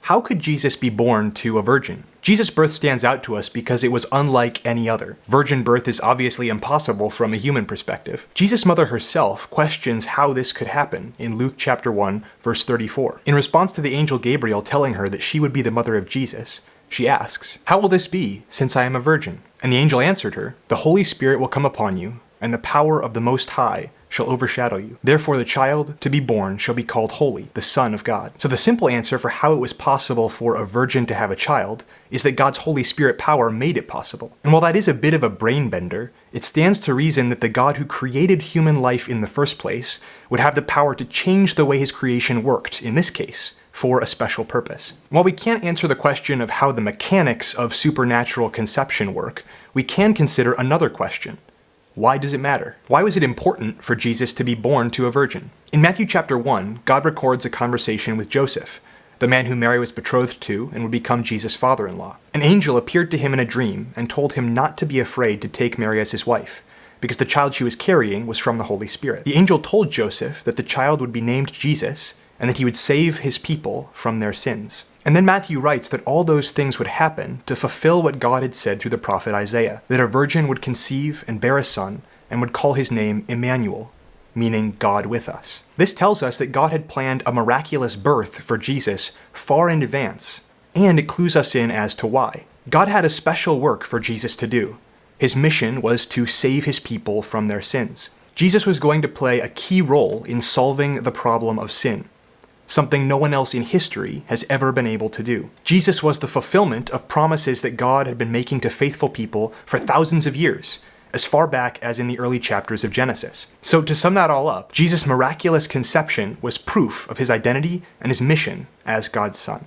How could Jesus be born to a virgin? Jesus' birth stands out to us because it was unlike any other. Virgin birth is obviously impossible from a human perspective. Jesus' mother herself questions how this could happen in Luke chapter 1, verse 34. In response to the angel Gabriel telling her that she would be the mother of Jesus, she asks, "How will this be, since I am a virgin?" And the angel answered her, "The Holy Spirit will come upon you, and the power of the Most High shall overshadow you. Therefore the child to be born shall be called Holy, the Son of God." So the simple answer for how it was possible for a virgin to have a child is that God's Holy Spirit power made it possible. And while that is a bit of a brain bender, it stands to reason that the God who created human life in the first place would have the power to change the way his creation worked, in this case, for a special purpose. While we can't answer the question of how the mechanics of supernatural conception work, we can consider another question. Why does it matter? Why was it important for Jesus to be born to a virgin? In Matthew chapter 1, God records a conversation with Joseph, the man who Mary was betrothed to and would become Jesus' father-in-law. An angel appeared to him in a dream and told him not to be afraid to take Mary as his wife, because the child she was carrying was from the Holy Spirit. The angel told Joseph that the child would be named Jesus and that he would save his people from their sins. And then Matthew writes that all those things would happen to fulfill what God had said through the prophet Isaiah, that a virgin would conceive and bear a son and would call his name Emmanuel, meaning God with us. This tells us that God had planned a miraculous birth for Jesus far in advance, and it clues us in as to why. God had a special work for Jesus to do. His mission was to save his people from their sins. Jesus was going to play a key role in solving the problem of sin, something no one else in history has ever been able to do. Jesus was the fulfillment of promises that God had been making to faithful people for thousands of years, as far back as in the early chapters of Genesis. So to sum that all up, Jesus' miraculous conception was proof of his identity and his mission as God's son.